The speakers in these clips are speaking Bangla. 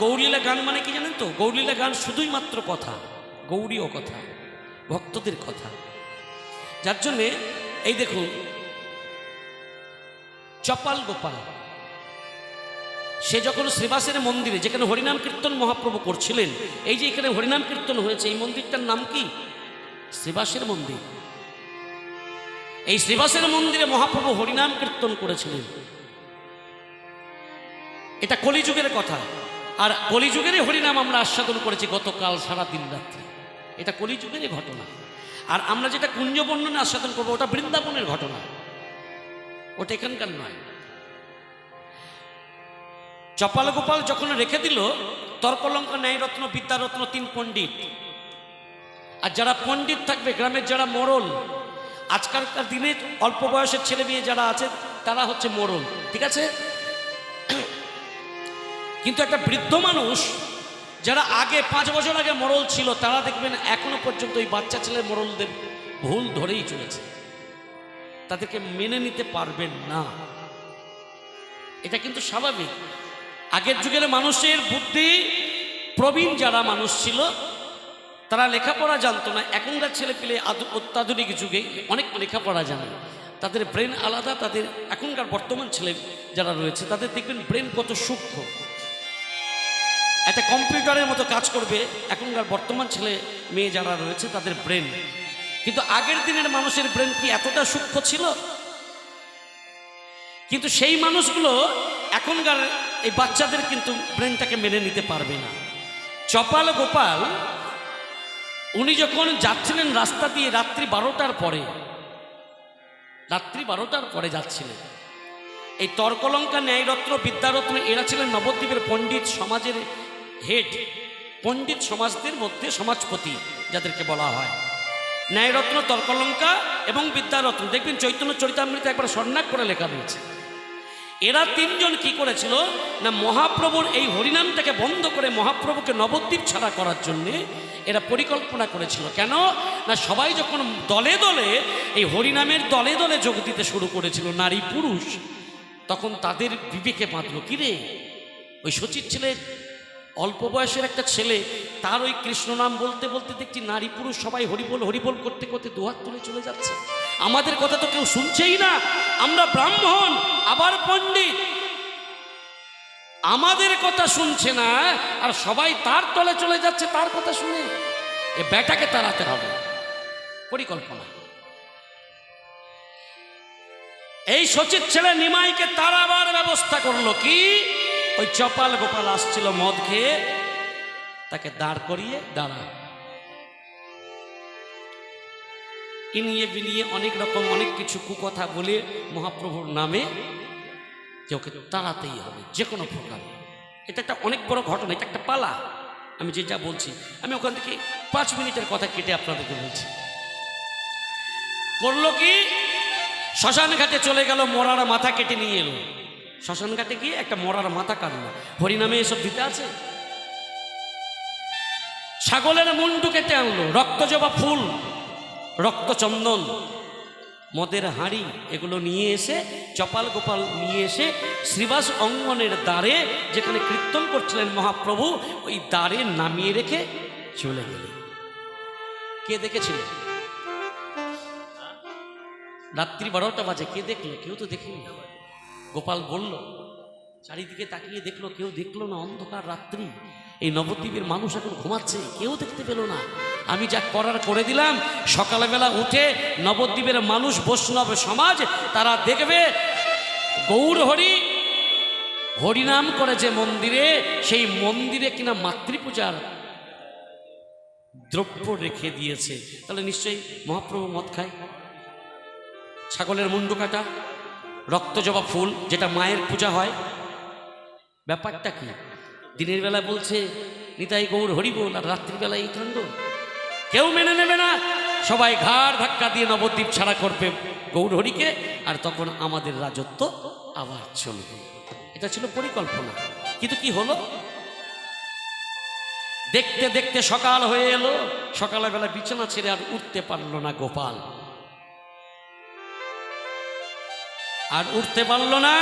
গৌরলীলা গান মানে কি জানেন তো? গৌরলীলা গান শুধুই মাত্র কথা, গৌরীয় কথা, ভক্তদের কথা। যার জন্যে এই দেখুন চপাল গোপাল, সে যখন শ্রীবাসের মন্দিরে, যেখানে হরিনাম কীর্তন মহাপ্রভু করছিলেন, এই যে এখানে হরিনাম কীর্তন হয়েছে, এই মন্দিরটার নাম কি? শ্রীবাসের মন্দির। এই শ্রীবাসের মন্দিরে মহাপ্রভু হরিনাম কীর্তন করেছিলেন। এটা কলিযুগের কথা, আর কলিযুগেরই হরিনাম আমরা আস্বাদন করেছি গতকাল সারা দিন রাত্রি। এটা কলিযুগেরই ঘটনা। আর আমরা যেটা কুঞ্জ বর্ণনে আস্বাদন করবো ওটা বৃন্দাবনের ঘটনা, ওটা এখানকার নয়। চপাল গোপাল যখন রেখে দিল তর্কলঙ্কা, ন্যায়রত্ন, বিদ্যারত্ন, 3 পণ্ডিত। আর যারা পণ্ডিত থাকবে, গ্রামের যারা মোড়ল, আজকালকার দিনে অল্প বয়সের ছেলে মেয়ে যারা আছে তারা হচ্ছে মোড়ল, ঠিক আছে? কিন্তু একটা বৃদ্ধ মানুষ যারা আগে 5 বছর আগে মোড়ল ছিল, তারা দেখবেন এখনো পর্যন্ত ওই বাচ্চা ছেলে মোড়লদের ভুল ধরেই চলেছে, তাদেরকে মেনে নিতে পারবেন না। এটা কিন্তু স্বাভাবিক। আগের যুগের মানুষের বুদ্ধি প্রবীণ যারা মানুষ ছিল তারা লেখাপড়া জানতো না। এখনকার ছেলে পেলে অত্যাধুনিক যুগে অনেক লেখাপড়া জানে, তাদের ব্রেন আলাদা। তাদের এখনকার বর্তমান ছেলে যারা রয়েছে তাদের দেখবেন ব্রেন কত সূক্ষ্ম, একটা কম্পিউটারের মতো কাজ করবে এখনকার বর্তমান ছেলে মেয়ে যারা রয়েছে তাদের ব্রেন। কিন্তু আগের দিনের মানুষের ব্রেন কি এতটা সূক্ষ্ম ছিল? কিন্তু সেই মানুষগুলো এখনকার এই বাচ্চাদের কিন্তু ব্রেনটাকে মেনে নিতে পারবে না। চপাল গোপাল উনি যখন যাচ্ছিলেন রাস্তা দিয়ে রাত্রি 12টার পরে যাচ্ছিলেন, এই তর্কলঙ্কা, ন্যায়রত্ন, বিদ্যারত্ন এরা ছিলেন নবদ্বীপের পণ্ডিত সমাজের হেড, পণ্ডিত সমাজদের মধ্যে সমাজপতি যাদেরকে বলা হয়। ন্যায়রত্ন, তর্কলঙ্কা এবং বিদ্যারত্ন, দেখবেন চৈতন্য চরিতামৃতে একবার স্বর্ণাক করে লেখা রয়েছে। এরা 3 জন কি করেছিল না, মহাপ্রভুর এই হরিনামটাকে বন্ধ করে মহাপ্রভুকে নবদ্বীপ ছাড়া করার জন্যে এরা পরিকল্পনা করেছিল। কেন না, সবাই যখন দলে দলে এই হরিনামের দলে দলে যোগ দিতে শুরু করেছিল, নারী পুরুষ, তখন তাদের বিবেকে বাঁধলো, কিরে ওই শচীর ছেলে, অল্প বয়সের একটা ছেলে, তার ওই কৃষ্ণ নাম বলতে বলতে দেখছি নারী পুরুষ সবাই হরিবোল হরিবোল করতে করতে দুহাত তুলে চলে যাচ্ছে। আমাদের কথা তো কেউ শুনছেই না, আমরা ব্রাহ্মণ আবার পণ্ডিত, আমাদের কথা শুনছে না, আর সবাই তার তলে চলে যাচ্ছে তার কথা শুনে। এ বেটাকে তাড়াতে হবে, পরিকল্পনা। এই শচীর ছেলে নিমাইকে তাড়াবার ব্যবস্থা করলো কি, ওই চপাল গোপাল আসছিল মদ খেয়ে, তাকে দাঁড় করিয়ে দাঁড়া, ইনিয়ে বিনিয়ে অনেক রকম অনেক কিছু কুকথা বলে মহাপ্রভুর নামে যে ওকে তাড়াতেই হবে যে কোনো প্রকার। এটা একটা অনেক বড় ঘটনা, এটা একটা পালা। আমি যে যা বলছি, আমি ওখান থেকে 5 মিনিটের কথা কেটে আপনাদেরকে বলছি। করলো কি, শ্মশান ঘাটে চলে গেল, মরার মাথা কেটে নিয়ে এলো। শ্মশান ঘাটে গিয়ে একটা মরার মাথা কাটলো। হরিনামে এসব দিতে আছে। ছাগলের মুন্ডু কেটে আনলো, রক্তজবা ফুল, রক্তচন্দন, মদের হাঁড়ি, এগুলো নিয়ে এসে চপাল গোপাল নিয়ে এসে শ্রীবাস অঙ্গনের দ্বারে, যেখানে কীর্তন করছিলেন মহাপ্রভু, ওই দ্বারে নামিয়ে রেখে চলে গেলেন। কে দেখেছিল? রাত্রি 12টা বাজে, কে দেখলো? কেউ তো দেখেনি। গোপাল বলল, চারিদিকে তাকিয়ে দেখলো, কেউ দেখলো না, অন্ধকার রাত্রি, এই নবদ্বীপের মানুষ এখন ঘুমাচ্ছে, কেউ দেখতে পেল না। আমি যা করার করে দিলাম, সকালবেলা উঠে নবদ্বীপের মানুষ, বৈষ্ণব সমাজ, তারা দেখবে গৌর হরি হরিনাম করে যে মন্দিরে, সেই মন্দিরে কিনা মাতৃপূজার দ্রব্য রেখে দিয়েছে। তাহলে নিশ্চয়ই মহাপ্রভু মদ খায়। ছাগলের মুন্ডু কাটা, রক্তজবা ফুল, যেটা মায়ের পূজা হয়, ব্যাপারটা কি? দিনের বেলা বলছে নিতাই গৌর হরি বল, আর রাত্রিবেলা এই কাণ্ড। কেউ মেনে নেবে না, সবাই ঘাড় ধাক্কা দিয়ে নবদ্বীপ ছাড়া করবে গৌর হরিকে, আর তখন আমাদের রাজত্ব আবার চলবে। এটা ছিল পরিকল্পনা। কিন্তু কি হলো, দেখতে দেখতে সকাল হয়ে এলো। সকালবেলা বিছানা ছেড়ে আর উঠতে পারল না গোপাল, আর উঠতে পারল না।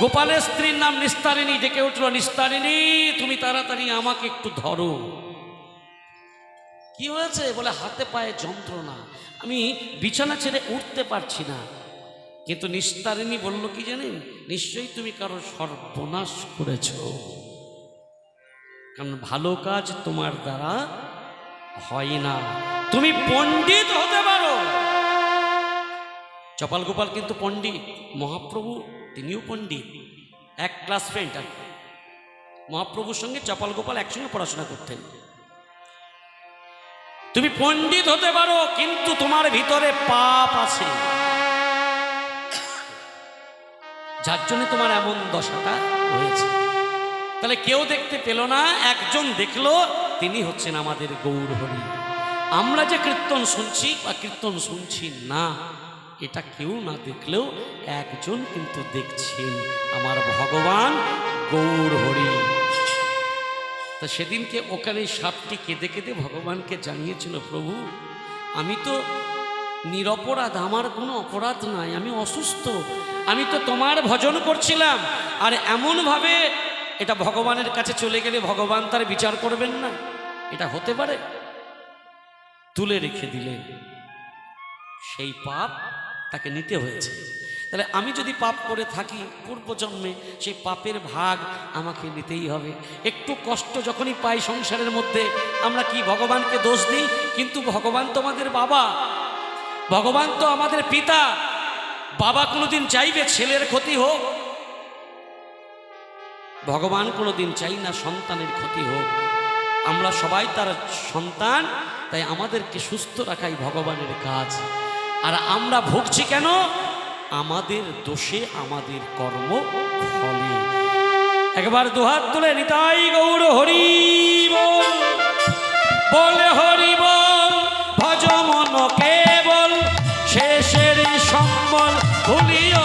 গোপালের স্ত্রীর নাম নিস্তারিণী, ডেকে উঠলো, নিস্তারিণী তুমি তাড়াতাড়ি আমাকে একটু ধরো। কি হয়েছে? বলে হাতে পায়ে যন্ত্রণা, আমি বিছানা ছেড়ে উঠতে পারছি না। কিন্তু নিস্তারিণী বলল কি জানেন, নিশ্চয়ই তুমি কারো সর্বনাশ করেছ, কারণ ভালো কাজ তোমার দ্বারা হয় না, তুমি পণ্ডিত হতে পারো। চপাল গোপাল কিন্তু পণ্ডিত, মহাপ্রভু তিনিও পণ্ডিত, এক ক্লাস ফ্রেন্ড। মহাপ্রভুর সঙ্গে চপাল গোপাল একসঙ্গে পড়াশোনা করতেন। তুমি পণ্ডিত হতে পারো, কিন্তু তোমার ভিতরে পাপ আছে, যার জন্য তোমার এমন দশাটা হয়েছে। তাহলে কেউ দেখতে পেল না, একজন দেখলো, তিনি হচ্ছেন আমাদের গৌরহরি। আমরা যে কীর্তন শুনছি বা কীর্তন শুনছি না, এটা কেউ না দেখলেও একজন কিন্তু দেখছেন, আমার ভগবান গৌরহরি। তা সেদিনকে ওখানে সাপটি কেঁদে কেঁদে ভগবানকে জানিয়েছিল, প্রভু আমি তো নিরপরাধ, আমার কোনো অপরাধ নাই, আমি অসুস্থ, আমি তো তোমার ভজন করছিলাম, আর এমনভাবে এটা ভগবানের কাছে চলে গেলে ভগবান তার বিচার করবেন না, এটা হতে পারে? তুলে রেখে দিলেন, সেই পাপ তাকে নিতে হয়েছে। তাহলে আমি যদি পাপ করে থাকি পূর্বজন্মে, সেই পাপের ভাগ আমাকে নিতেই হবে। একটু কষ্ট যখনই পাই সংসারের মধ্যে, আমরা কি ভগবানকে দোষ দিই? কিন্তু ভগবান তো আমাদের বাবা, ভগবান তো আমাদের পিতা। বাবা কোনোদিন চাইবে ছেলের ক্ষতি হোক? ভগবান কোনোদিন চাই না সন্তানের ক্ষতি হোক। আমরা সবাই তার সন্তান, তাই আমাদেরকে সুস্থ রাখাই ভগবানের কাজ। আর আমরা ভুগছি কেন? আমাদের দোষে, আমাদের কর্ম ফলে। একবার দুহাত তুলে নিতাই গৌর হরি বল, বলে হরি বল, ভজ মন কেবল, শেষের সম্বল ভুলিও